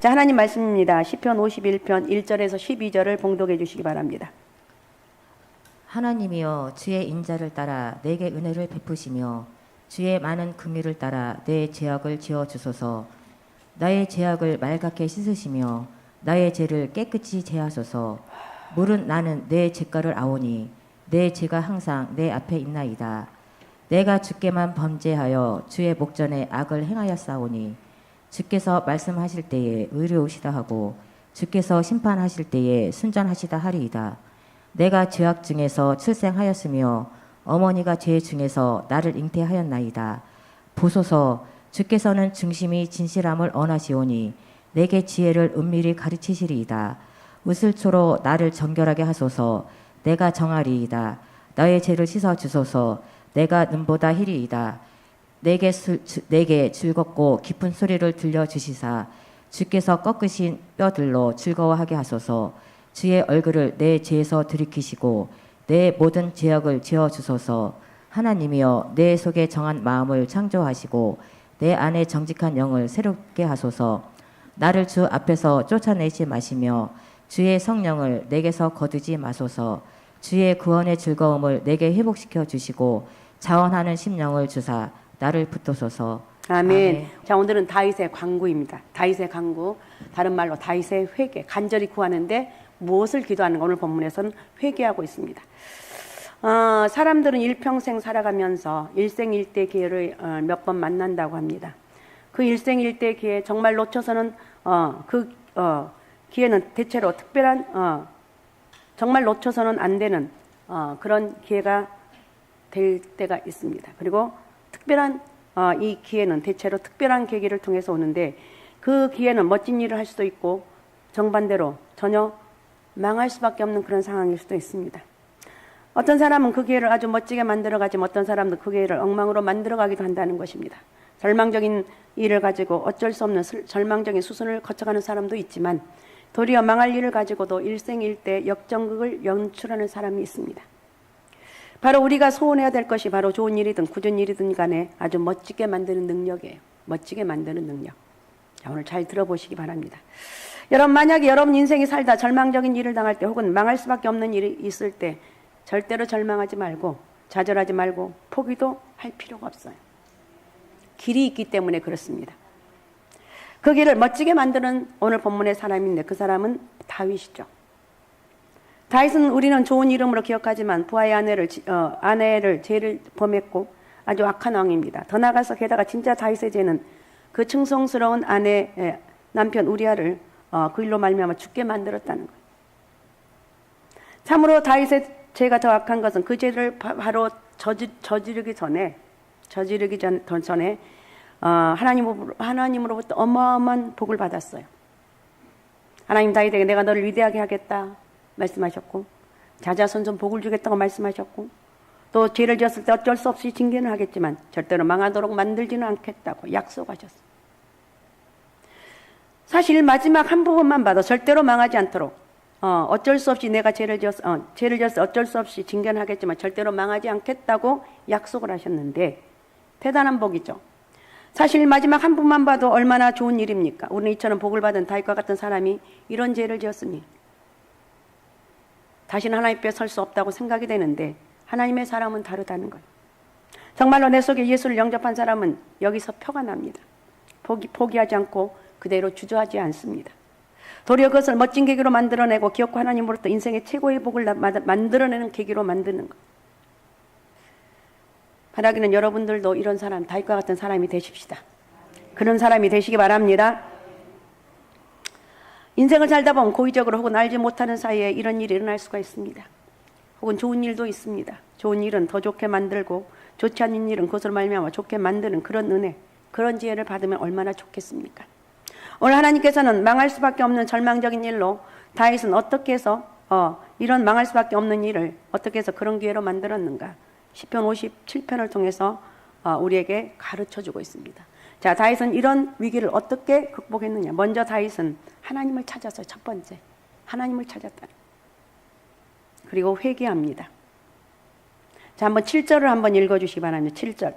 자, 하나님 말씀입니다. 시편 51편 1절에서 12절을 봉독해 주시기 바랍니다. 하나님이여 주의 인자를 따라 내게 은혜를 베푸시며 주의 많은 긍휼을 따라 내 죄악을 지어 주소서. 나의 죄악을 말갛게 씻으시며 나의 죄를 깨끗이 제하소서. 물은 나는 내 죄가를 아오니 내 죄가 항상 내 앞에 있나이다. 내가 주께만 범죄하여 주의 목전에 악을 행하였사오니 주께서 말씀하실 때에 의로우시다 하고 주께서 심판하실 때에 순전하시다 하리이다. 내가 죄악 중에서 출생하였으며 어머니가 죄 중에서 나를 잉태하였나이다. 보소서, 주께서는 중심이 진실함을 원하시오니 내게 지혜를 은밀히 가르치시리이다. 웃을초로 나를 정결하게 하소서. 내가 정하리이다. 나의 죄를 씻어 주소서. 내가 눈보다 희리이다. 내게 즐겁고 깊은 소리를 들려주시사 주께서 꺾으신 뼈들로 즐거워하게 하소서. 주의 얼굴을 내 죄에서 들이키시고 내 모든 죄악을 지어주소서. 하나님이여 내 속에 정한 마음을 창조하시고 내 안에 정직한 영을 새롭게 하소서. 나를 주 앞에서 쫓아내지 마시며 주의 성령을 내게서 거두지 마소서. 주의 구원의 즐거움을 내게 회복시켜 주시고 자원하는 심령을 주사 나를 붙드소서. 아멘. 자, 오늘은 다윗의 간구입니다. 다윗의 간구, 다른 말로 다윗의 회개, 간절히 구하는데 무엇을 기도하는가? 오늘 본문에서는 회개하고 있습니다. 사람들은 일평생 살아가면서 일생일대 기회를 몇 번 만난다고 합니다. 그 일생일대 기회 정말 놓쳐서는 기회는 대체로 특별한 정말 놓쳐서는 안 되는 그런 기회가 될 때가 있습니다. 그리고 특별한 이 기회는 대체로 특별한 계기를 통해서 오는데 그 기회는 멋진 일을 할 수도 있고 정반대로 전혀 망할 수밖에 없는 그런 상황일 수도 있습니다. 어떤 사람은 그 기회를 아주 멋지게 만들어가지만 어떤 사람도 그 기회를 엉망으로 만들어가기도 한다는 것입니다. 절망적인 일을 가지고 어쩔 수 없는 절망적인 수순을 거쳐가는 사람도 있지만 도리어 망할 일을 가지고도 일생일대 역전극을 연출하는 사람이 있습니다. 바로 우리가 소원해야 될 것이 바로 좋은 일이든 굳은 일이든 간에 아주 멋지게 만드는 능력이에요. 멋지게 만드는 능력. 자, 오늘 잘 들어보시기 바랍니다. 여러분, 만약에 여러분 인생이 살다 절망적인 일을 당할 때 혹은 망할 수밖에 없는 일이 있을 때 절대로 절망하지 말고 좌절하지 말고 포기도 할 필요가 없어요. 길이 있기 때문에 그렇습니다. 그 길을 멋지게 만드는 오늘 본문의 사람인데 그 사람은 다윗이죠. 다윗은 우리는 좋은 이름으로 기억하지만 부하의 아내를 죄를 범했고 아주 악한 왕입니다. 더 나아가서 게다가 진짜 다윗의 죄는 그 충성스러운 남편 우리아를 그 일로 말미암아 죽게 만들었다는 거예요. 참으로 다윗의 죄가 더 악한 것은 그 죄를 바로 저지르기 전에 하나님으로부터 어마어마한 복을 받았어요. 하나님 다윗에게 내가 너를 위대하게 하겠다 말씀하셨고 자자손손 복을 주겠다고 말씀하셨고 또 죄를 지었을 때 어쩔 수 없이 징계는 하겠지만 절대로 망하도록 만들지는 않겠다고 약속하셨어요. 사실 마지막 한 부분만 봐도 절대로 망하지 않도록 어쩔 수 없이 내가 죄를 지었을 때 어쩔 수 없이 징계는 하겠지만 절대로 망하지 않겠다고 약속을 하셨는데 대단한 복이죠. 사실 마지막 한 부분만 봐도 얼마나 좋은 일입니까? 우리는 이처럼 복을 받은 다윗과 같은 사람이 이런 죄를 지었으니 다시는 하나님 앞에 설 수 없다고 생각이 되는데 하나님의 사람은 다르다는 거예요. 정말로 내 속에 예수를 영접한 사람은 여기서 표가 납니다. 포기하지 않고 그대로 주저하지 않습니다. 도리어 그것을 멋진 계기로 만들어내고 기업과 하나님으로부터 인생의 최고의 복을 만들어내는 계기로 만드는 것. 바라기는 여러분들도 이런 사람, 다윗과 같은 사람이 되십시다. 그런 사람이 되시기 바랍니다. 인생을 살다 보면 고의적으로 혹은 알지 못하는 사이에 이런 일이 일어날 수가 있습니다. 혹은 좋은 일도 있습니다. 좋은 일은 더 좋게 만들고 좋지 않은 일은 그것을 말미암아 좋게 만드는 그런 은혜, 그런 지혜를 받으면 얼마나 좋겠습니까? 오늘 하나님께서는 망할 수밖에 없는 절망적인 일로 다윗은 어떻게 해서 이런 망할 수밖에 없는 일을 어떻게 해서 그런 기회로 만들었는가? 시편 57편을 통해서 우리에게 가르쳐주고 있습니다. 자, 다윗은 이런 위기를 어떻게 극복했느냐? 먼저 다윗은 하나님을 찾았어요. 첫 번째, 하나님을 찾았다. 그리고 회개합니다. 자, 한번 7절을 한번 읽어주시기 바랍니다. 7절.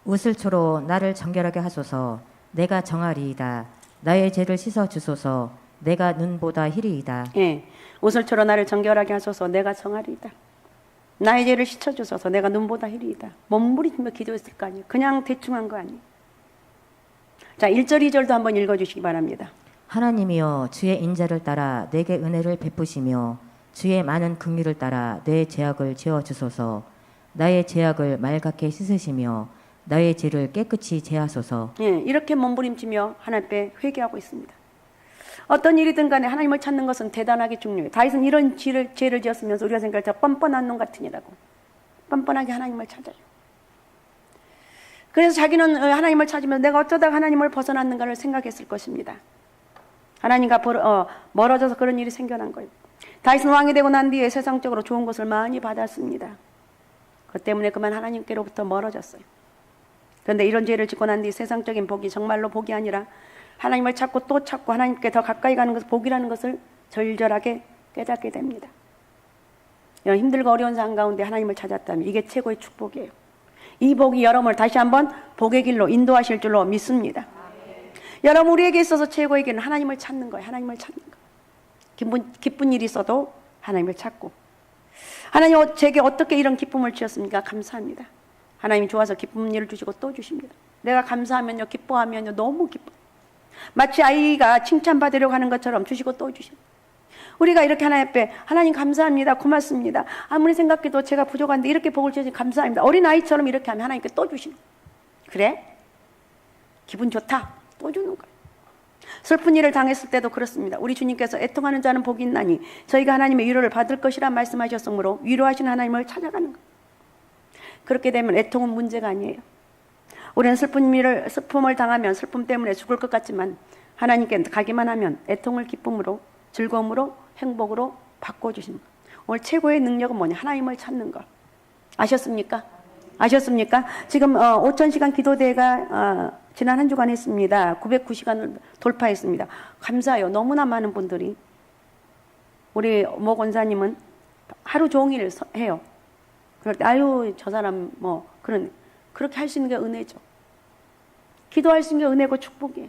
웃을초로 나를 정결하게 하소서. 내가 정하리이다. 나의 죄를 씻어 주소서. 내가 눈보다 희리이다. 예, 옷을처러 나를 정결하게 하소서. 내가 정하리이다. 나의 죄를 씻어주소서. 내가 눈보다 희리이다. 몸부림치며 기도했을 거 아니에요. 그냥 대충 한 거 아니에요. 자, 1절 2절도 한번 읽어주시기 바랍니다. 하나님이여 주의 인자를 따라 내게 은혜를 베푸시며 주의 많은 긍휼을 따라 내 죄악을 지어 주소서. 나의 죄악을 맑게 씻으시며 나의 죄를 깨끗이 제하소서. 예, 이렇게 몸부림치며 하나님 앞에 회개하고 있습니다. 어떤 일이든 간에 하나님을 찾는 것은 대단하게 중요해요. 다윗은 이런 죄를 지었으면서 우리가 생각할 때 뻔뻔한 놈 같으니라고. 뻔뻔하게 하나님을 찾아요. 그래서 자기는 하나님을 찾으면서 내가 어쩌다가 하나님을 벗어났는가를 생각했을 것입니다. 하나님과 멀어져서 그런 일이 생겨난 거예요. 다윗은 왕이 되고 난 뒤에 세상적으로 좋은 것을 많이 받았습니다. 그 때문에 그만 하나님께로부터 멀어졌어요. 그런데 이런 죄를 짓고 난 뒤 세상적인 복이 정말로 복이 아니라 하나님을 찾고 또 찾고 하나님께 더 가까이 가는 것을 복이라는 것을 절절하게 깨닫게 됩니다. 이런 힘들고 어려운 상황 가운데 하나님을 찾았다면 이게 최고의 축복이에요. 이 복이 여러분을 다시 한번 복의 길로 인도하실 줄로 믿습니다. 여러분, 우리에게 있어서 최고의 길은 하나님을 찾는 거예요. 하나님을 찾는 거. 기쁜 일이 있어도 하나님을 찾고. 하나님 제게 어떻게 이런 기쁨을 주셨습니까? 감사합니다. 하나님이 좋아서 기쁜 일을 주시고 또 주십니다. 내가 감사하면요, 기뻐하면요, 너무 기뻐. 마치 아이가 칭찬받으려고 하는 것처럼 주시고 또 주십니다. 우리가 이렇게 하나님 앞에 하나님 감사합니다. 고맙습니다. 아무리 생각해도 제가 부족한데 이렇게 복을 주시니 감사합니다. 어린아이처럼 이렇게 하면 하나님께 또 주십니다. 그래? 기분 좋다. 또 주는 거예요. 슬픈 일을 당했을 때도 그렇습니다. 우리 주님께서 애통하는 자는 복이 있나니 저희가 하나님의 위로를 받을 것이라 말씀하셨으므로 위로하신 하나님을 찾아가는 거예요. 그렇게 되면 애통은 문제가 아니에요. 우리는 슬픔을 당하면 슬픔 때문에 죽을 것 같지만 하나님께 가기만 하면 애통을 기쁨으로, 즐거움으로, 행복으로 바꿔주시는 거예요. 오늘 최고의 능력은 뭐냐? 하나님을 찾는 것. 아셨습니까? 아셨습니까? 지금 5,000시간 기도대회가 지난 한 주간 했습니다. 909시간을 돌파했습니다. 감사해요. 너무나 많은 분들이. 우리 모 권사님은 하루 종일 해요. 그럴 때 아유 저 사람 그렇게 할 수 있는 게 은혜죠. 기도할 수 있는 게 은혜고 축복이에요.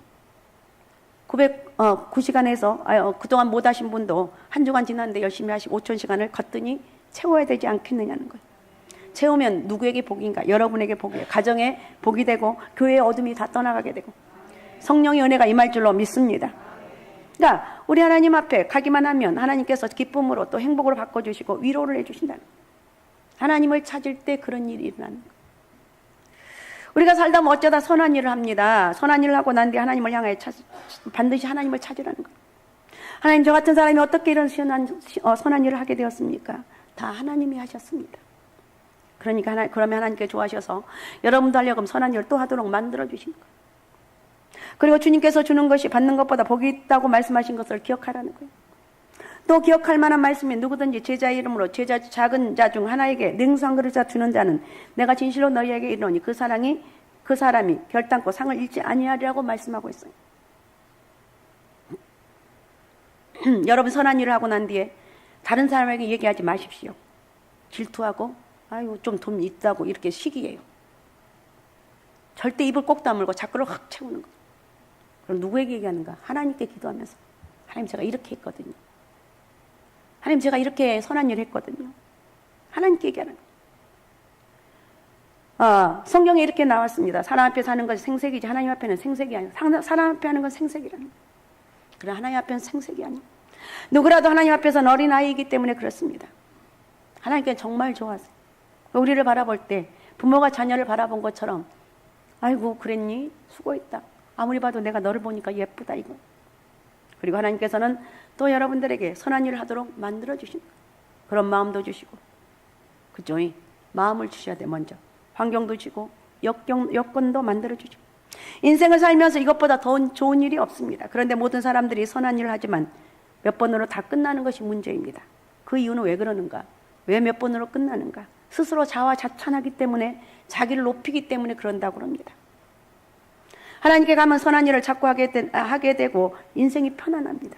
909시간에서 그동안 못 하신 분도 한 주간 지났는데 열심히 하시고 5,000시간을 걷더니 채워야 되지 않겠느냐는 거예요. 채우면 누구에게 복인가? 여러분에게 복이에요. 가정에 복이 되고 교회의 어둠이 다 떠나가게 되고 성령의 은혜가 임할 줄로 믿습니다. 그러니까 우리 하나님 앞에 가기만 하면 하나님께서 기쁨으로 또 행복으로 바꿔주시고 위로를 해주신다는 거예요. 하나님을 찾을 때 그런 일이 일어나는 거예요. 우리가 살다 보면 어쩌다 선한 일을 합니다. 선한 일을 하고 난 뒤에 하나님을 향해 반드시 하나님을 찾으라는 거예요. 하나님, 저 같은 사람이 어떻게 이런 선한 일을 하게 되었습니까? 다 하나님이 하셨습니다. 그러니까 그러면 하나님께 좋아하셔서 여러분도 하려고 선한 일을 또 하도록 만들어주신 거예요. 그리고 주님께서 주는 것이 받는 것보다 복이 있다고 말씀하신 것을 기억하라는 거예요. 또 기억할 만한 말씀이 누구든지 제자의 이름으로 작은 자 중 하나에게 냉수한 그릇 주는 자는 내가 진실로 너희에게 이르노니 그 사람이 결단코 상을 잃지 아니하리라고 말씀하고 있어요. 여러분, 선한 일을 하고 난 뒤에 다른 사람에게 얘기하지 마십시오. 질투하고 아이고 좀 돈 있다고 이렇게 시기예요. 절대 입을 꼭 다물고 자꾸를 확 채우는 거예요. 그럼 누구에게 얘기하는가? 하나님께 기도하면서 하나님, 제가 이렇게 했거든요. 하나님, 제가 이렇게 선한 일을 했거든요. 하나님께 얘기하는 거예요. 성경에 이렇게 나왔습니다. 사람 앞에 사는 것이 생색이지 하나님 앞에는 생색이 아니에요. 사람 앞에 하는 건 생색이라는 거예요. 그러나 하나님 앞에는 생색이 아니에요. 누구라도 하나님 앞에서는 어린아이이기 때문에 그렇습니다. 하나님께 정말 좋아하세요. 우리를 바라볼 때 부모가 자녀를 바라본 것처럼 아이고 그랬니? 수고했다. 아무리 봐도 내가 너를 보니까 예쁘다 이거. 그리고 하나님께서는 또 여러분들에게 선한 일을 하도록 만들어주신 거예요. 그런 마음도 주시고 그죠? 마음을 주셔야 돼. 먼저 환경도 주고 여건도 만들어주시고 인생을 살면서 이것보다 더 좋은 일이 없습니다. 그런데 모든 사람들이 선한 일을 하지만 몇 번으로 다 끝나는 것이 문제입니다. 그 이유는 왜 그러는가? 왜 몇 번으로 끝나는가? 스스로 자화자찬하기 때문에, 자기를 높이기 때문에 그런다고 합니다. 하나님께 가면 선한 일을 자꾸 하게 되고 인생이 편안합니다.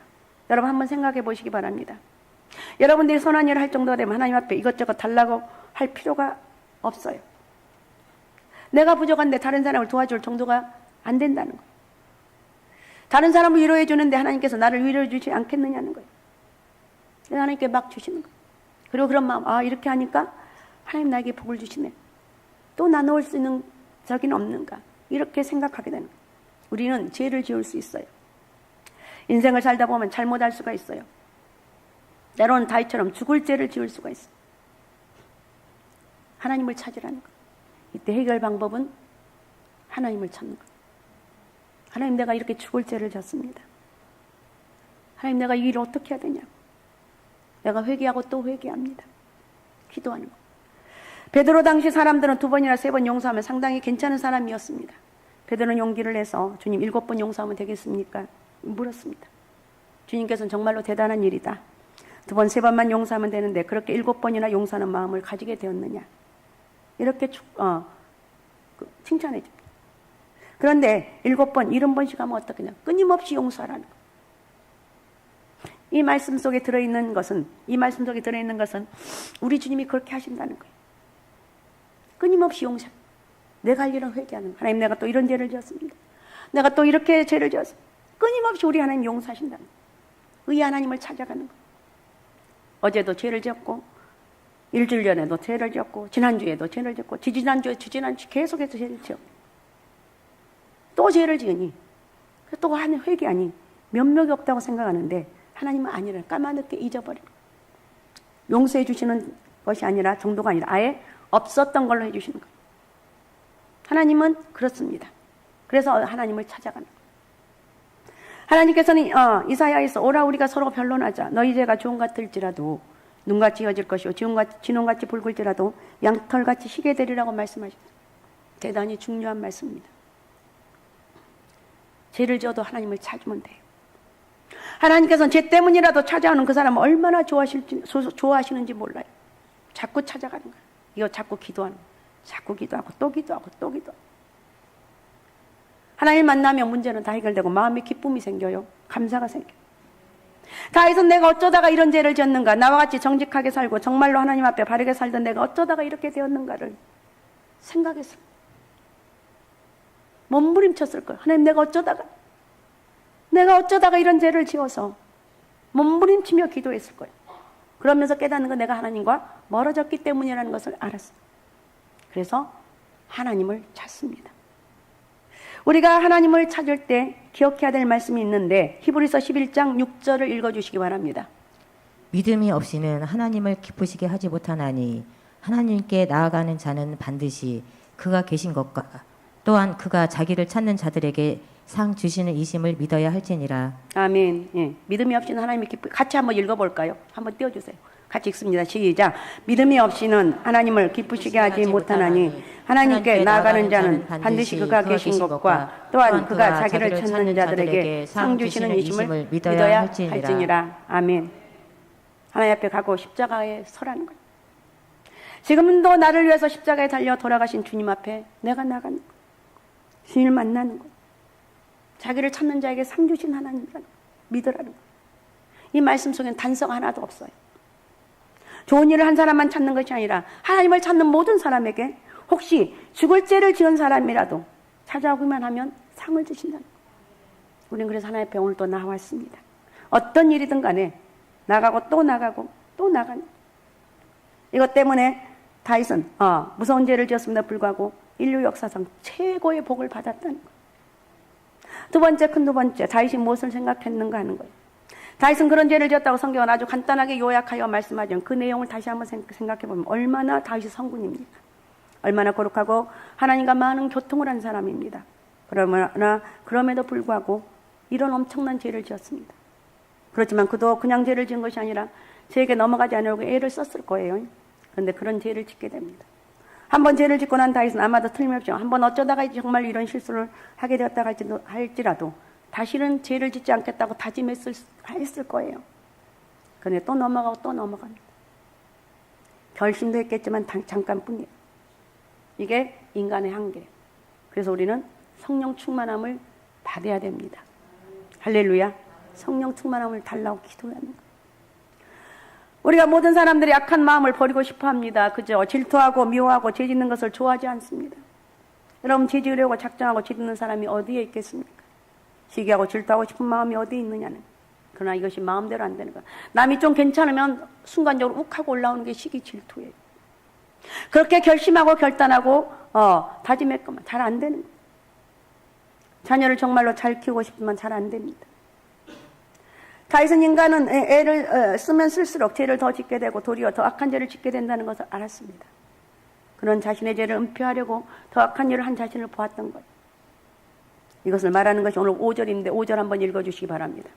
여러분 한번 생각해 보시기 바랍니다. 여러분들이 선한 일을 할 정도가 되면 하나님 앞에 이것저것 달라고 할 필요가 없어요. 내가 부족한데 다른 사람을 도와줄 정도가 안 된다는 거예요. 다른 사람을 위로해 주는데 하나님께서 나를 위로해 주지 않겠느냐는 거예요. 하나님께 막 주시는 거예요. 그리고 그런 마음, 이렇게 하니까 하나님 나에게 복을 주시네. 또 나누을 수 있는 적이 없는가. 이렇게 생각하게 되는 거예요. 우리는 죄를 지을 수 있어요. 인생을 살다 보면 잘못할 수가 있어요. 때로는 다윗처럼 죽을 죄를 지을 수가 있어요. 하나님을 찾으라는 거예요. 이때 해결 방법은 하나님을 찾는 거예요. 하나님, 내가 이렇게 죽을 죄를 졌습니다. 하나님, 내가 이 일을 어떻게 해야 되냐고. 내가 회개하고 또 회개합니다. 기도하는 거예요. 베드로 당시 사람들은 2번이나 3번 용서하면 상당히 괜찮은 사람이었습니다. 베드로는 용기를 내서 주님 7번 용서하면 되겠습니까? 물었습니다. 주님께서는 정말로 대단한 일이다. 2번, 3번만 용서하면 되는데 그렇게 7번이나 용서하는 마음을 가지게 되었느냐. 이렇게 칭찬해 줍니다. 그런데 7번, 70번씩 하면 어떻겠냐. 끊임없이 용서하라는 거예요. 이 말씀 속에 들어있는 것은 우리 주님이 그렇게 하신다는 거예요. 끊임없이 용서. 내가 할 일은 회개하는 거예요. 하나님, 내가 또 이런 죄를 지었습니다. 내가 또 이렇게 죄를 지었습니다. 끊임없이 우리 하나님 용서하신다는 거예요. 의의 하나님을 찾아가는 거예요. 어제도 죄를 지었고, 일주일 전에도 죄를 지었고, 지난주에도 죄를 지었고, 지지난주에 계속해서 죄를 지었고, 또 죄를 지으니, 또 회개하니 면목이 없다고 생각하는데 하나님은 아니라 까마득게 잊어버려요. 용서해 주시는 것이 아니라 정도가 아니라 아예 없었던 걸로 해주시는 거예요. 하나님은 그렇습니다. 그래서 하나님을 찾아가는 거예요. 하나님께서는 이사야에서 오라 우리가 서로 변론하자. 너희 죄가 주홍 같을지라도 눈같이 이어질 것이요 진홍같이 붉을지라도 양털같이 희게 되리라고 말씀하셨어요. 대단히 중요한 말씀입니다. 죄를 지어도 하나님을 찾으면 돼요. 하나님께서는 죄 때문이라도 찾아오는 그 사람을 얼마나 좋아하시는지 몰라요. 자꾸 찾아가는 거예요. 이거 자꾸 기도하는 거예요. 자꾸 기도하고 또 기도하고 또 기도하고. 하나님 만나면 문제는 다 해결되고 마음에 기쁨이 생겨요. 감사가 생겨요. 다윗은 내가 어쩌다가 이런 죄를 지었는가. 나와 같이 정직하게 살고 정말로 하나님 앞에 바르게 살던 내가 어쩌다가 이렇게 되었는가를 생각했어요. 몸부림쳤을 거예요. 하나님, 내가 어쩌다가 이런 죄를 지어서 몸부림치며 기도했을 거예요. 그러면서 깨닫는 건 내가 하나님과 멀어졌기 때문이라는 것을 알았어요. 그래서 하나님을 찾습니다. 우리가 하나님을 찾을 때 기억해야 될 말씀이 있는데 히브리서 11장 6절을 읽어주시기 바랍니다. 믿음이 없이는 하나님을 기쁘시게 하지 못하나니 하나님께 나아가는 자는 반드시 그가 계신 것과 또한 그가 자기를 찾는 자들에게 상 주시는 이심을 믿어야 할지니라. 아멘. 예. 믿음이 없이는 하나님을 같이 한번 읽어볼까요? 한번 띄워주세요. 같이 읽습니다. 시작. 믿음이 없이는 하나님을 기쁘시게 하지 못하나니 하나님께 나아가는 자는 반드시 그가 계신 것과 또한 그가 자기를 찾는 자들에게 상 주시는 이심을 믿어야 할지니라. 아멘. 하나님 앞에 가고 십자가에 서라는 거예요. 지금도 나를 위해서 십자가에 달려 돌아가신 주님 앞에 내가 나가는 거예요. 주님을 만나는 거예요. 자기를 찾는 자에게 상 주신 하나님이라는 거예요. 믿으라는 거예요. 이 말씀 속엔 단서가 하나도 없어요. 좋은 일을 한 사람만 찾는 것이 아니라 하나님을 찾는 모든 사람에게 혹시 죽을 죄를 지은 사람이라도 찾아오기만 하면 상을 주신다는 거예요. 우리는 그래서 하나님 앞에 오늘 또 나왔습니다. 어떤 일이든 간에 나가고 또 나가고 또 나가는 거예요. 이것 때문에 다윗은 무서운 죄를 지었음에도 불구하고 인류 역사상 최고의 복을 받았다는 거예요. 두 번째 다윗이 무엇을 생각했는가 하는 거예요. 다윗은 그런 죄를 지었다고 성경은 아주 간단하게 요약하여 말씀하지만 그 내용을 다시 한번 생각해보면 얼마나 다윗이 성군입니까? 얼마나 거룩하고 하나님과 많은 교통을 한 사람입니다. 그럼에도 불구하고 이런 엄청난 죄를 지었습니다. 그렇지만 그도 그냥 죄를 지은 것이 아니라 죄에게 넘어가지 않으려고 애를 썼을 거예요. 그런데 그런 죄를 짓게 됩니다. 한번 죄를 짓고 난 다윗은 아마도 틀림없이 한번 어쩌다가 정말 이런 실수를 하게 되었다 할지라도 다시는 죄를 짓지 않겠다고 다짐했을 거예요. 그런데 또 넘어가고 또 넘어갑니다. 결심도 했겠지만 잠깐뿐이에요. 이게 인간의 한계예요. 그래서 우리는 성령 충만함을 받아야 됩니다. 할렐루야. 성령 충만함을 달라고 기도해야 합니다. 우리가 모든 사람들이 악한 마음을 버리고 싶어 합니다. 그죠? 질투하고 미워하고 죄 짓는 것을 좋아하지 않습니다. 여러분, 죄 지으려고 작정하고 죄 짓는 사람이 어디에 있겠습니까? 시기하고 질투하고 싶은 마음이 어디 있느냐는. 그러나 이것이 마음대로 안 되는 거야. 남이 좀 괜찮으면 순간적으로 욱 하고 올라오는 게 시기 질투예요. 그렇게 결심하고 결단하고 다짐했건만 잘 안 되는 거예요. 자녀를 정말로 잘 키우고 싶지만 잘 안 됩니다. 다윗은 인간은 애를 쓰면 쓸수록 죄를 더 짓게 되고 도리어 더 악한 죄를 짓게 된다는 것을 알았습니다. 그런 자신의 죄를 은폐하려고 더 악한 일을 한 자신을 보았던 거예요. 이것을 말하는 것이 오늘 5절인데 5절 한번 읽어주시기 바랍니다.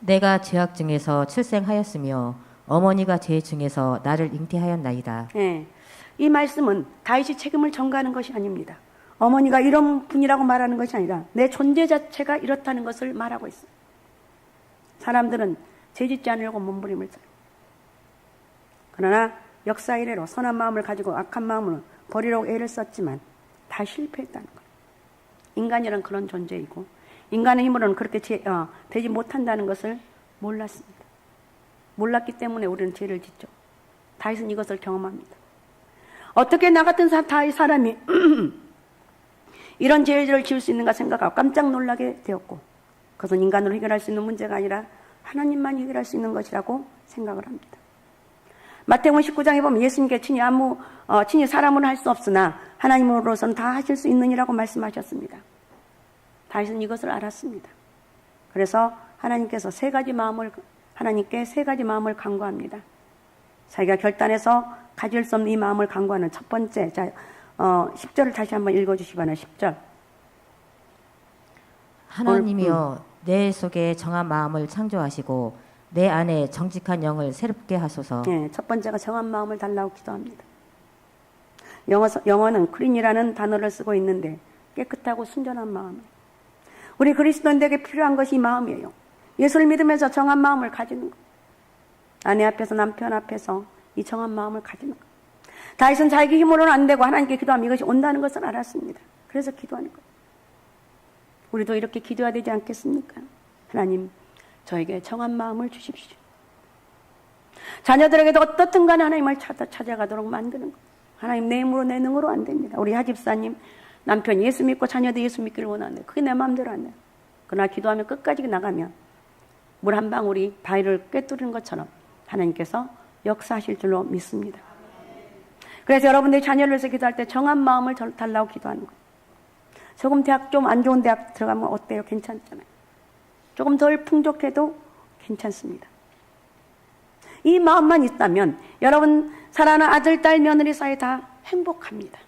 내가 죄악 중에서 출생하였으며 어머니가 죄 중에서 나를 잉태하였나이다. 예, 이 말씀은 다윗이 책임을 전가하는 것이 아닙니다. 어머니가 이런 분이라고 말하는 것이 아니라 내 존재 자체가 이렇다는 것을 말하고 있어요. 사람들은 죄짓지 않으려고 몸부림을 써요. 그러나 역사 이래로 선한 마음을 가지고 악한 마음을 버리려고 애를 썼지만 다 실패했다는 거예요. 인간이란 그런 존재이고 인간의 힘으로는 그렇게 되지 못한다는 것을 몰랐습니다. 몰랐기 때문에 우리는 죄를 짓죠. 다윗은 이것을 경험합니다. 어떻게 나 같은 사람이 이런 죄를 지을 수 있는가 생각하고 깜짝 놀라게 되었고, 그것은 인간으로 해결할 수 있는 문제가 아니라 하나님만 해결할 수 있는 것이라고 생각을 합니다. 마태복음 19장에 보면 예수님께 친히 사람으로 할 수 없으나 하나님으로서는 다 하실 수 있느니라고 말씀하셨습니다. 다윗은 이것을 알았습니다. 그래서 하나님께 세 가지 마음을 간구합니다. 자기가 결단해서 가질 수 없는 이 마음을 간구하는 첫 번째, 10절을 다시 한번 읽어주시기 바랍니다. 10절. 하나님이여 내 속에 정한 마음을 창조하시고 내 안에 정직한 영을 새롭게 하소서. 네, 첫 번째가 정한 마음을 달라고 기도합니다. 영어는 clean이라는 단어를 쓰고 있는데 깨끗하고 순전한 마음. 우리 그리스도인들에게 필요한 것이 이 마음이에요. 예수를 믿으면서 정한 마음을 가지는 것. 아내 앞에서 남편 앞에서 이 정한 마음을 가지는 것. 다윗은 자기 힘으로는 안 되고 하나님께 기도하면 이것이 온다는 것을 알았습니다. 그래서 기도하는 거예요. 우리도 이렇게 기도해야 되지 않겠습니까? 하나님, 저에게 정한 마음을 주십시오. 자녀들에게도 어떻든 간에 하나님을 찾아가도록 만드는 것. 하나님, 내 힘으로 내 능으로 안 됩니다. 우리 하집사님 남편 예수 믿고 자녀도 예수 믿기를 원하는데 그게 내 마음대로 안 돼요. 그러나 기도하면 끝까지 나가면 물 한 방울이 바위를 꿰뚫는 것처럼 하나님께서 역사하실 줄로 믿습니다. 그래서 여러분들이 자녀를 위해서 기도할 때 정한 마음을 달라고 기도하는 거예요. 조금 대학 좀 안 좋은 대학 들어가면 어때요? 괜찮잖아요. 조금 덜 풍족해도 괜찮습니다. 이 마음만 있다면 여러분 사랑하는 아들, 딸, 며느리 사이 다 행복합니다.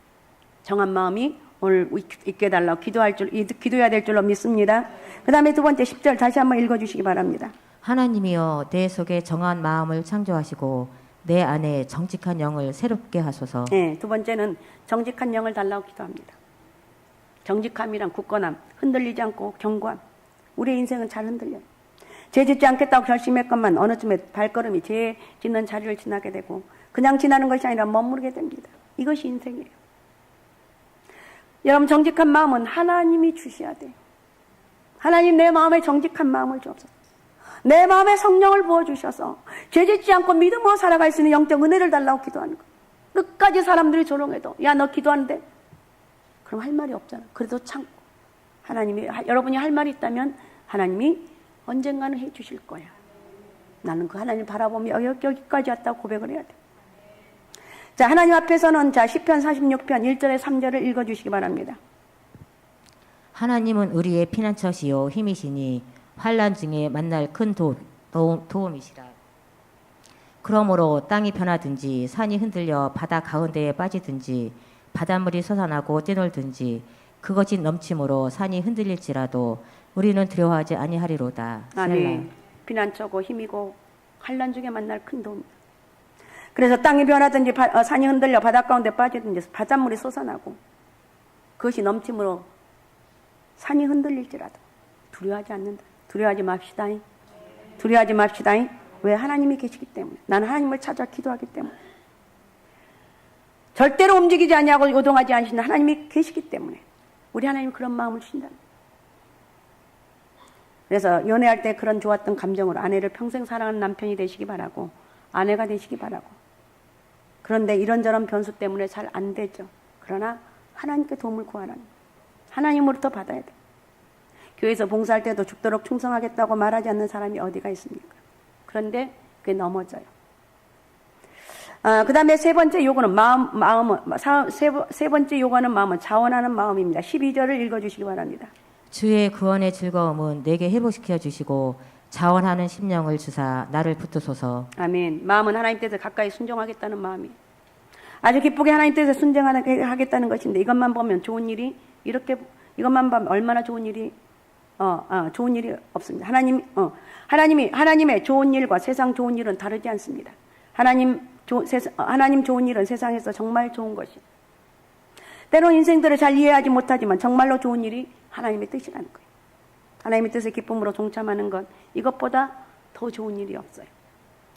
정한 마음이 오늘 있게 달라고 기도해야 될 줄로 믿습니다. 그 다음에 두 번째 10절 다시 한번 읽어주시기 바랍니다. 하나님이여 내 속에 정한 마음을 창조하시고 내 안에 정직한 영을 새롭게 하소서. 네, 두 번째는 정직한 영을 달라고 기도합니다. 정직함이란 굳건함, 흔들리지 않고 견고함. 우리의 인생은 잘 흔들려요. 죄 짓지 않겠다고 결심했건만 어느 쯤에 발걸음이 죄 짓는 자리를 지나게 되고 그냥 지나는 것이 아니라 머무르게 됩니다. 이것이 인생이에요. 여러분 정직한 마음은 하나님이 주셔야 돼요. 하나님 내 마음에 정직한 마음을 주옵소서. 내 마음에 성령을 부어주셔서 죄 짓지 않고 믿음으로 살아갈 수 있는 영적 은혜를 달라고 기도하는 거예요. 끝까지 사람들이 조롱해도 야 너 기도하는데? 그럼 할 말이 없잖아. 그래도 참고 하나님이 여러분이 할 말이 있다면 하나님이 언젠가는 해 주실 거야. 나는 그 하나님 바라보며 여기까지 왔다고 고백을 해야 돼. 자, 하나님 앞에서는 시편 46편 1절에 3절을 읽어주시기 바랍니다. 하나님은 우리의 피난처시요 힘이시니 환난 중에 만날 큰 도움이시라. 그러므로 땅이 변하든지 산이 흔들려 바다 가운데에 빠지든지 바닷물이 솟아나고 뛰놀든지 그것이 넘침으로 산이 흔들릴지라도 우리는 두려워하지 아니하리로다. 아멘. 피난처고 힘이고 환난 중에 만날 큰 도움. 그래서 땅이 변하든지 산이 흔들려 바다 가운데 빠지든지 바닷물이 솟아나고 그것이 넘침으로 산이 흔들릴지라도 두려워하지 않는다. 두려워하지 맙시다. 두려워하지 맙시다. 왜? 하나님이 계시기 때문에. 나는 하나님을 찾아 기도하기 때문에. 절대로 움직이지 아니하고 요동하지 않으시는 하나님이 계시기 때문에 우리 하나님 그런 마음을 주신다. 그래서 연애할 때 그런 좋았던 감정으로 아내를 평생 사랑하는 남편이 되시기 바라고 아내가 되시기 바라고. 그런데 이런저런 변수 때문에 잘 안 되죠. 그러나 하나님께 도움을 구하라는 거예요. 하나님으로부터 받아야 돼. 교회에서 봉사할 때도 죽도록 충성하겠다고 말하지 않는 사람이 어디가 있습니까? 그런데 그게 넘어져요. 그 다음에 세 번째 요구는 세 번째 요구하는 마음은 자원하는 마음입니다. 12절을 읽어주시기 바랍니다. 주의 구원의 즐거움은 내게 회복시켜 주시고 자원하는 심령을 주사 나를 붙드소서. 아멘. 마음은 하나님 뜻에 가까이 순종하겠다는 마음이에요. 아주 기쁘게 하나님 뜻에 순종하겠다는 것인데 이것만 보면 좋은 일이 이것만 보면 얼마나 좋은 일이 좋은 일이 없습니다. 하나님의 좋은 일과 세상 좋은 일은 다르지 않습니다. 하나님 좋은 일은 세상에서 정말 좋은 것이. 때론 인생들을 잘 이해하지 못하지만 정말로 좋은 일이 하나님의 뜻이라는 거예요. 하나님의 뜻에 기쁨으로 동참하는 것, 이것보다 더 좋은 일이 없어요.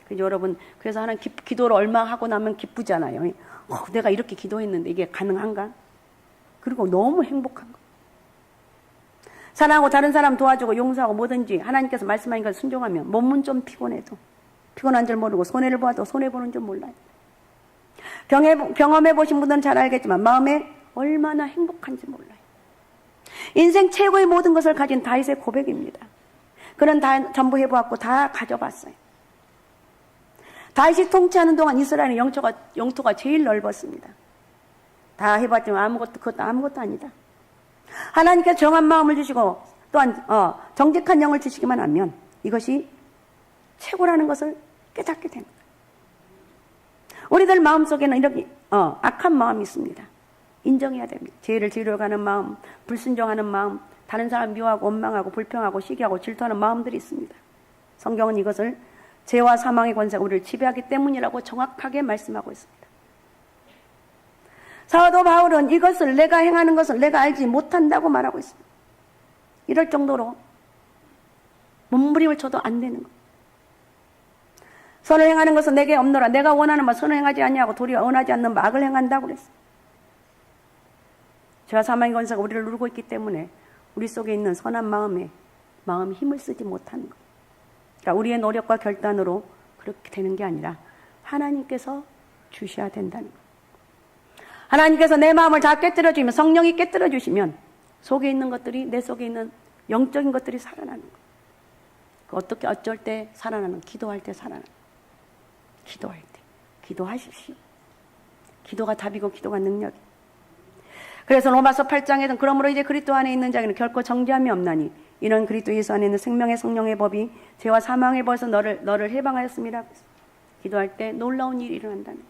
그래서 여러분, 그래서 하나님 기도를 얼마 하고 나면 기쁘잖아요. 내가 이렇게 기도했는데 이게 가능한가? 그리고 너무 행복한 거. 사랑하고 다른 사람 도와주고 용서하고 뭐든지 하나님께서 말씀하신 걸 순종하면 몸은 좀 피곤해도 피곤한 줄 모르고 손해를 봐도 손해보는 줄 몰라요. 경험해 보신 분들은 잘 알겠지만 마음에 얼마나 행복한지 몰라요. 인생 최고의 모든 것을 가진 다윗의 고백입니다. 그는 다 전부 해보았고 다 가져갔어요. 다윗이 통치하는 동안 이스라엘의 영토가 제일 넓었습니다. 다 해봤지만 그것도 아무것도 아니다. 하나님께서 정한 마음을 주시고 또한 정직한 영을 주시기만 하면 이것이 최고라는 것을 깨닫게 됩니다. 우리들 마음속에는 이렇게 악한 마음이 있습니다. 인정해야 됩니다. 죄를 지으려 가는 마음, 불순종하는 마음, 다른 사람 미워하고 원망하고 불평하고 시기하고 질투하는 마음들이 있습니다. 성경은 이것을 죄와 사망의 권세가 우리를 지배하기 때문이라고 정확하게 말씀하고 있습니다. 사도 바울은 이것을 내가 행하는 것을 내가 알지 못한다고 말하고 있습니다. 이럴 정도로 몸부림을 쳐도 안 되는 것. 선을 행하는 것은 내게 없노라. 내가 원하는 바 선을 행하지 아니하고 도리어 원하지 않는 바 악을 행한다고 그랬어요. 죄와 사망의 권세가 우리를 누르고 있기 때문에 우리 속에 있는 선한 마음이 힘을 쓰지 못하는 것. 그러니까 우리의 노력과 결단으로 그렇게 되는 게 아니라 하나님께서 주셔야 된다는 것. 하나님께서 내 마음을 다 깨뜨려 주시면, 성령이 깨뜨려 주시면 속에 있는 것들이, 내 속에 있는 영적인 것들이 살아나는 것. 어떻게 어쩔 때 살아나는, 기도할 때 살아나는 것. 기도할 때 기도하십시오. 기도가 답이고 기도가 능력이. 그래서 로마서 8장에는 그러므로 이제 그리스도 안에 있는 자에게는 결코 정죄함이 없나니 이는 그리스도 예수 안에 있는 생명의 성령의 법이 죄와 사망의 법에서 너를 해방하였습니다. 기도할 때 놀라운 일이 일어난다는 거예요.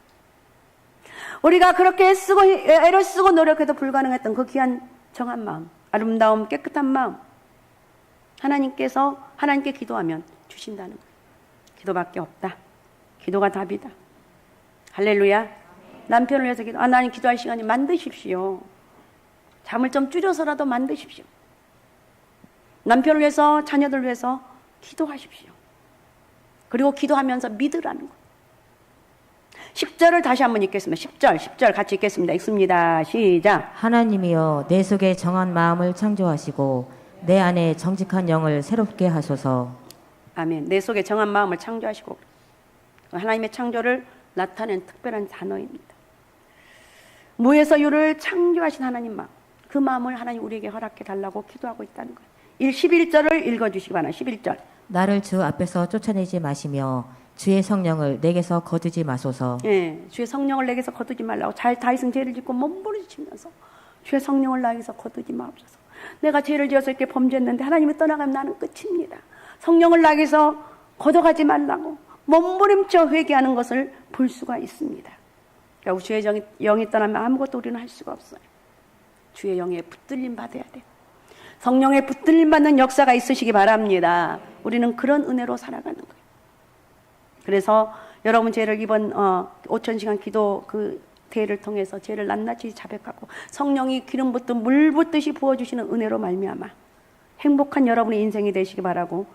우리가 그렇게 애를 쓰고 노력해도 불가능했던 그 귀한 정한 마음, 아름다움, 깨끗한 마음, 하나님께 기도하면 주신다는 거예요. 기도밖에 없다. 기도가 답이다. 할렐루야. 남편을 위해서 하나님 기도할 시간이 만드십시오. 잠을 좀 줄여서라도 만드십시오. 남편을 위해서, 자녀들을 위해서 기도하십시오. 그리고 기도하면서 믿으라는 것. 10절을 다시 한번 읽겠습니다. 10절 같이 읽겠습니다. 읽습니다. 시작. 하나님이여 내 속에 정한 마음을 창조하시고 내 안에 정직한 영을 새롭게 하소서. 아멘. 내 속에 정한 마음을 창조하시고, 하나님의 창조를 나타낸 특별한 단어입니다. 무에서 유를 창조하신 하나님 마음, 그 마음을 하나님 우리에게 허락해 달라고 기도하고 있다는 거예요. 11절을 읽어주시기 바랍니다. 11절. 나를 주 앞에서 쫓아내지 마시며 주의 성령을 내게서 거두지 마소서. 예, 주의 성령을 내게서 거두지 말라고. 다윗은 죄를 짓고 몸부림치면서 주의 성령을 나에게서 거두지 마옵소서. 내가 죄를 지어서 이렇게 범죄했는데 하나님이 떠나가면 나는 끝입니다. 성령을 나에게서 걷어가지 말라고 몸부림쳐 회개하는 것을 볼 수가 있습니다. 그러니까 주의 영이 떠나면 아무것도 우리는 할 수가 없어요. 주의 영에 붙들림 받아야 돼요. 성령에 붙들림 받는 역사가 있으시기 바랍니다. 우리는 그런 은혜로 살아가는 거예요. 그래서 여러분 죄를 이번 5000시간 기도 그 대회를 통해서 죄를 낱낱이 자백하고 성령이 기름 붓듯 물 붓듯이 부어주시는 은혜로 말미암아 행복한 여러분의 인생이 되시기 바라고,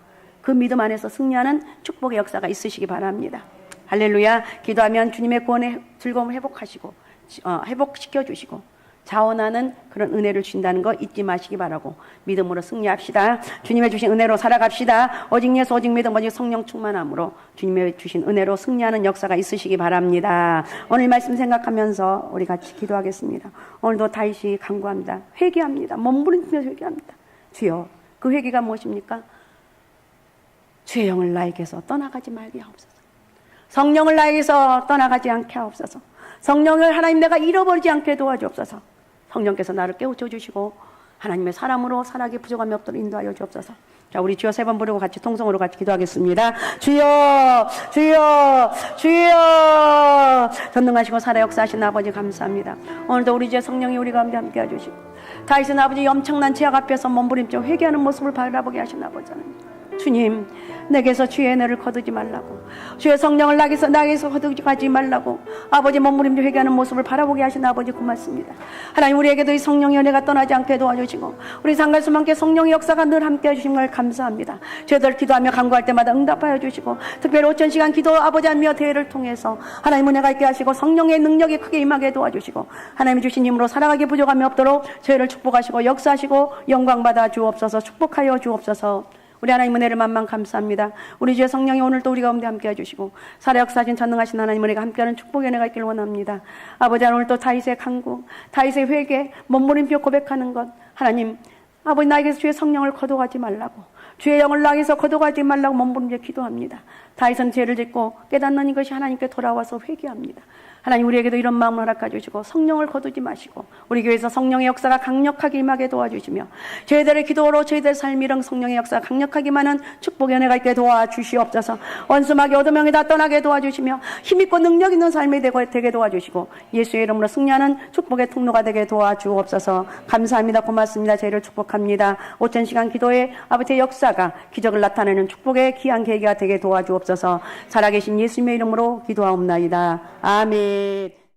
그 믿음 안에서 승리하는 축복의 역사가 있으시기 바랍니다. 할렐루야. 기도하면 주님의 구원의 즐거움을 회복시켜 주시고 자원하는 그런 은혜를 주신다는 거 잊지 마시기 바라고 믿음으로 승리합시다. 주님의 주신 은혜로 살아갑시다. 오직 예수, 오직 믿음, 오직 성령 충만함으로 주님의 주신 은혜로 승리하는 역사가 있으시기 바랍니다. 오늘 말씀 생각하면서 우리 같이 기도하겠습니다. 오늘도 다윗이 간구합니다. 회개합니다. 몸부림치며 회개합니다. 주여, 그 회개가 무엇입니까? 주의 영을 나에게서 떠나가지 말게 하옵소서. 성령을 나에게서 떠나가지 않게 하옵소서. 성령을 하나님 내가 잃어버리지 않게 도와주옵소서. 성령께서 나를 깨우쳐 주시고 하나님의 사람으로 살아가기 부족함이 없도록 인도하여 주옵소서. 자, 우리 주여 3번 부르고 같이 통성으로 같이 기도하겠습니다. 주여, 주여, 주여. 전능하시고 살아 역사하신 아버지 감사합니다. 오늘도 우리 주의 성령이 우리 가운데 함께 해주시고 다윗은 아버지 엄청난 죄악 앞에서 몸부림쳐 회개하는 모습을 바라보게 하신 아버지 하나님. 주님, 내게서 주의 은혜를 거두지 말라고, 주의 성령을 나에게서 거두지 말라고 아버지 몸부림쳐 회개하는 모습을 바라보게 하신 아버지 고맙습니다. 하나님, 우리에게도 이 성령의 은혜가 떠나지 않게 도와주시고 우리 상갈수만께 성령의 역사가 늘 함께 해주신 걸 감사합니다. 저희들 기도하며 간구할 때마다 응답하여 주시고 특별히 5000시간 기도 아버지 하며 대회를 통해서 하나님 은혜가 있게 하시고 성령의 능력이 크게 임하게 도와주시고 하나님이 주신 힘으로 살아가기 부족함이 없도록 저희를 축복하시고 역사하시고 영광받아 주옵소서. 축복하여 주옵소서. 우리 하나님 은혜를 만만 감사합니다. 우리 주의 성령이 오늘도 우리 가운데 함께 해주시고 살아 역사하신 전능하신 하나님 은혜가 함께하는 축복의 은혜가 있기를 원합니다. 아버지, 오늘 또 다윗의 간구, 다윗의 회개, 몸부림표 고백하는 것, 하나님 아버지 나에게서 주의 성령을 거둬가지 말라고, 주의 영을 나에게서 거둬가지 말라고 몸부림쳐 기도합니다. 다윗은 죄를 짓고 깨닫는 이것이 하나님께 돌아와서 회개합니다. 하나님, 우리에게도 이런 마음을 허락해 주시고 성령을 거두지 마시고 우리 교회에서 성령의 역사가 강력하게 임하게 도와주시며 저희들의 기도로 저희들의 삶이랑 성령의 역사가 강력하게 임하는 축복의 은혜가 있게 도와주시옵소서. 원수마귀 어두명이 다 떠나게 도와주시며 힘있고 능력 있는 삶이 되게 도와주시고 예수의 이름으로 승리하는 축복의 통로가 되게 도와주옵소서. 감사합니다. 고맙습니다. 저희를 축복합니다. 5000시간 기도의 아버지의 역사가 기적을 나타내는 축복의 귀한 계기가 되게 도와주옵소서. 살아계신 예수님의 이름으로 기도하옵나이다. 아멘.